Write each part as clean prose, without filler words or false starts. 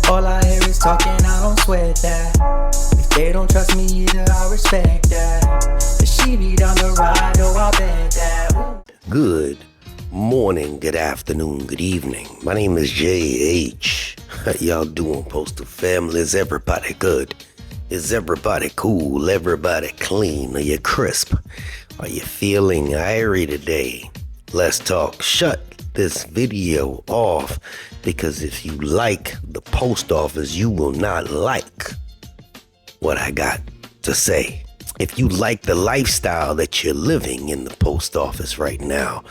All I hear is talking, I don't sweat that. If they don't trust me either, I respect that. But she be down the ride, oh, I bet that. Ooh. Good morning, good afternoon, good evening. My name is JH. How y'all doing, Postal Family? Is everybody good? Is everybody cool? Everybody clean? Are you crisp? Are you feeling irie today? Let's talk. Shut this video off, because if you like the post office, you will not like what I got to say. If you like the lifestyle that you're living in the post office right now,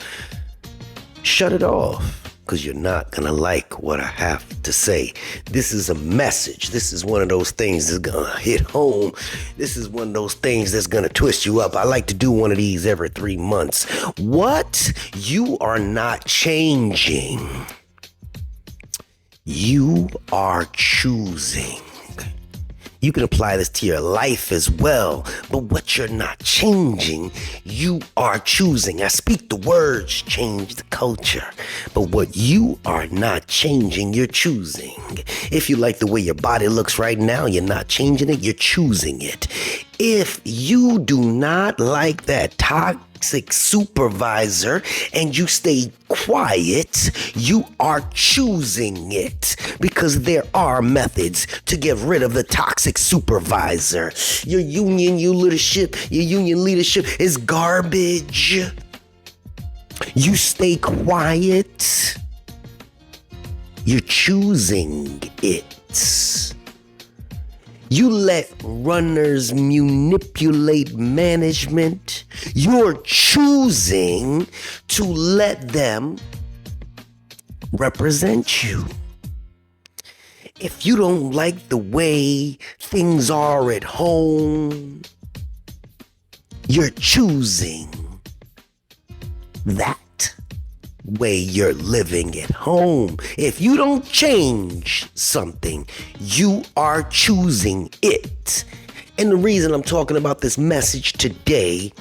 shut it off, because you're not gonna like what I have to say. This is a message. This is one of those things that's gonna hit home. This is one of those things that's gonna twist you up. I like to do one of these every 3 months. What you are not changing, you are choosing. You can apply this to your life as well, but what you're not changing, you are choosing. I speak the words, change the culture, but what you are not changing, you're choosing. If you like the way your body looks right now, you're not changing it, you're choosing it. If you do not like that toxic supervisor and you stay quiet, you are choosing it, because there are methods to get rid of the toxic supervisor. Your union leadership is garbage. You stay quiet. You're choosing it. You let runners manipulate management. You're choosing to let them represent you. If you don't like the way things are at home, you're choosing that way you're living at home. If you don't change something, you are choosing it. And the reason I'm talking about this message today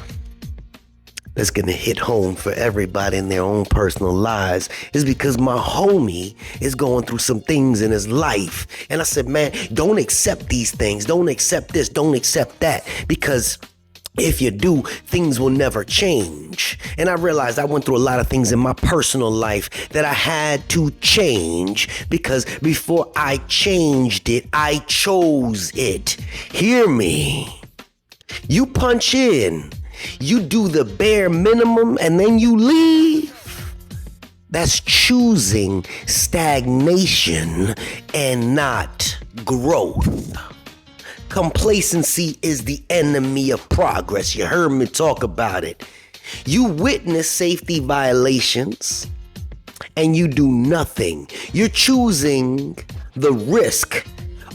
that's going to hit home for everybody in their own personal lives is because my homie is going through some things in his life. And I said, man, don't accept these things. Don't accept this. Don't accept that. Because if you do, things will never change. And I realized I went through a lot of things in my personal life that I had to change, because before I changed it, I chose it. Hear me. You punch in, you do the bare minimum, and then you leave. That's choosing stagnation and not growth. Complacency is the enemy of progress. You heard me talk about it. You witness safety violations and you do nothing. You're choosing the risk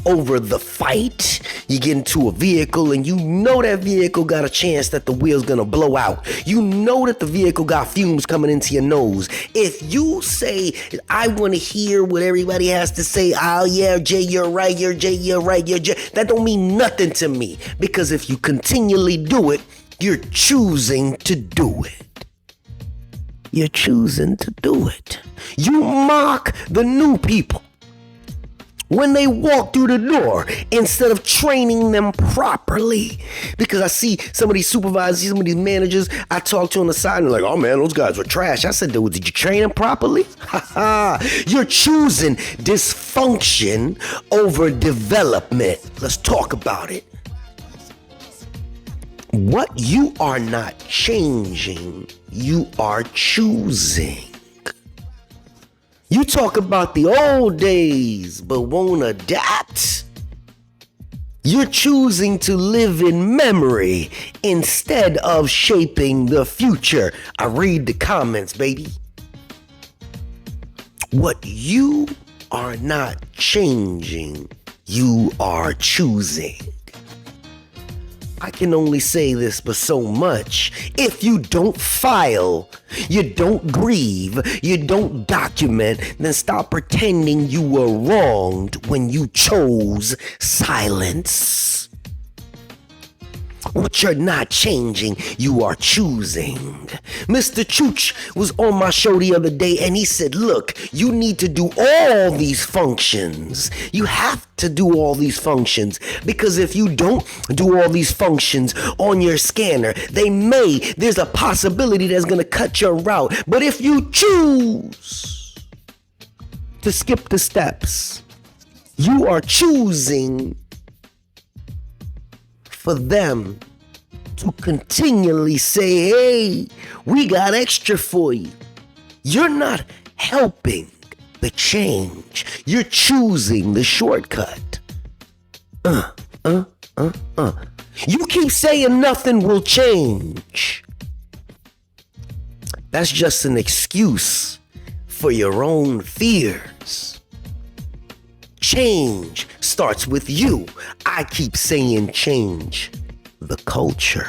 over the fight. You get into a vehicle and you know that vehicle got a chance that the wheel's gonna blow out. You know that the vehicle got fumes coming into your nose. If you say, I want to hear what everybody has to say, oh yeah, Jay, you're right, you're Jay, you're right, you're Jay, that don't mean nothing to me. Because if you continually do it, you're choosing to do it. You're choosing to do it. You mock the new people when they walk through the door instead of training them properly. Because I see some of these supervisors, some of these managers I talk to on the side, and they're like, oh man, those guys were trash. I said, did you train them properly? You're choosing dysfunction over development. Let's talk about it. What you are not changing, you are choosing. You talk about the old days, but won't adapt. You're choosing to live in memory instead of shaping the future. I read the comments, baby. What you are not changing, you are choosing. I can only say this but so much. If you don't file, you don't grieve, you don't document, then stop pretending you were wronged when you chose silence. What you're not changing, you are choosing. Mr. Chooch was on my show the other day and he said, look, you need to do all these functions. You have to do all these functions because if you don't do all these functions on your scanner, there's a possibility that's going to cut your route. But if you choose to skip the steps, you are choosing for them to continually say, hey, we got extra for you. You're not helping the change. You're choosing the shortcut. You keep saying nothing will change. That's just an excuse for your own fears. Change starts with you. I keep saying change the culture.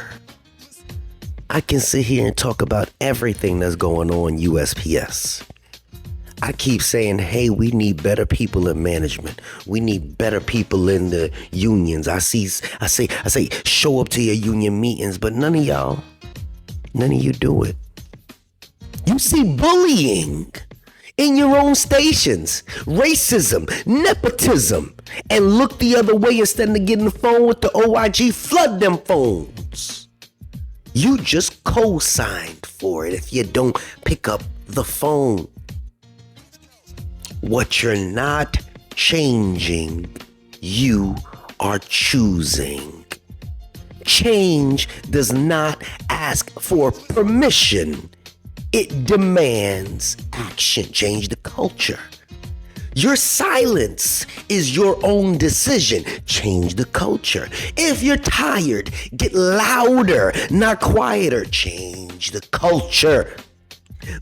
I can sit here and talk about everything that's going on USPS. I keep saying, hey, we need better people in management. We need better people in the unions. I say, show up to your union meetings, but none of you do it. You see bullying in your own stations, racism, nepotism, and look the other way instead of getting the phone with the OIG, flood them phones. You just co-signed for it if you don't pick up the phone. What you're not changing, you are choosing. Change does not ask for permission. It demands action. Change the culture. Your silence is your own decision. Change the culture. If you're tired, get louder, not quieter. Change the culture.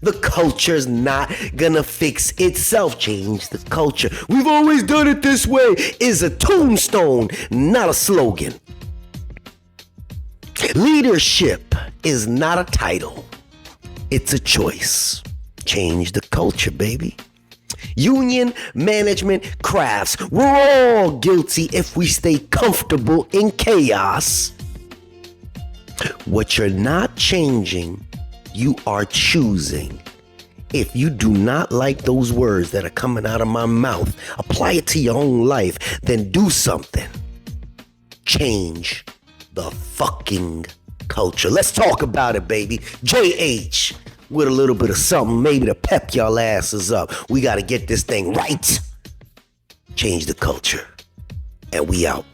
The culture's not gonna fix itself. Change the culture. We've always done it this way is a tombstone, not a slogan. Leadership is not a title. It's a choice. Change the culture, baby. Union, management, crafts. We're all guilty if we stay comfortable in chaos. What you're not changing, you are choosing. If you do not like those words that are coming out of my mouth, apply it to your own life, then do something. Change the fucking culture. Let's talk about it, baby. JH with a little bit of something maybe to pep y'all asses up. We got to get this thing right. Change the culture. And we out.